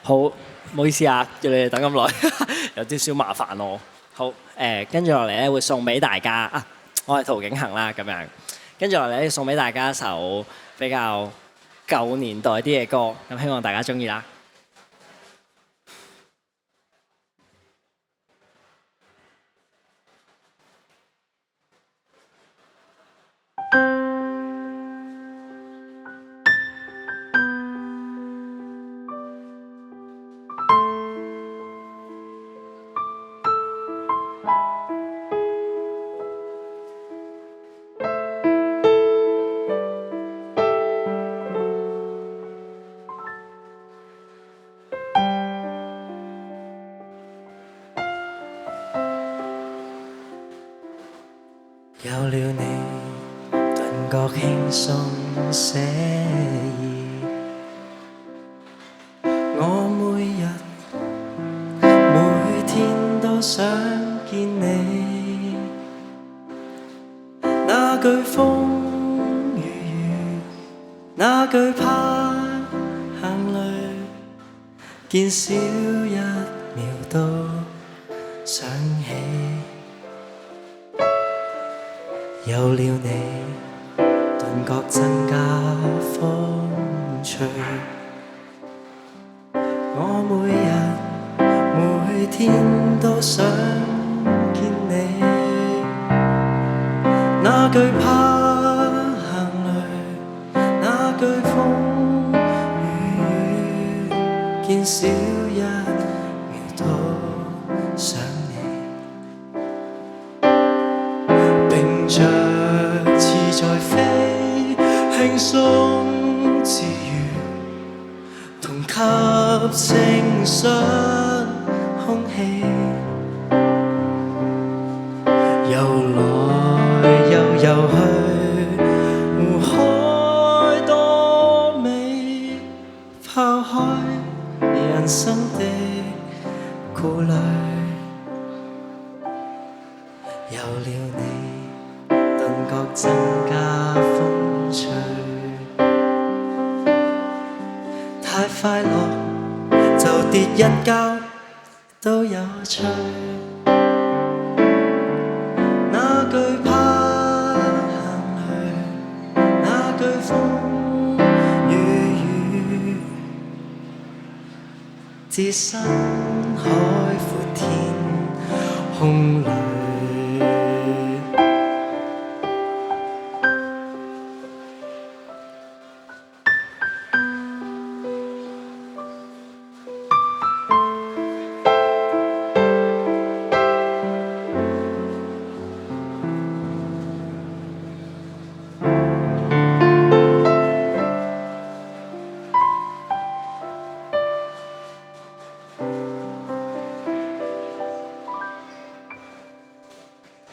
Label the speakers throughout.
Speaker 1: 好，唔好意思啊，叫你哋等咁耐，有啲少麻煩我。好，跟住落嚟咧會送俾大家啊，我係陶景行啦，咁樣。跟住落嚟咧送俾大家一首比較舊年代啲嘅歌，咁希望大家中意啦。有了你，頓覺輕鬆寫意。我每天都想見你。那句風雨雨，那句怕行淚，見少一秒都想起。有了你，頓覺增加風趣。我每天都想見你。那句怕行淚，那句風雨，見少一秒都想你。並着似在飛，輕鬆自如，同吸清新空氣。遊來遊去，湖海多美，拋開人生的顧慮。有了你，頓覺增加風趣。太快樂就跌一跤都有趣。那句怕行淚，那句風雨，置身海闊天空裏。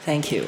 Speaker 1: Thank you.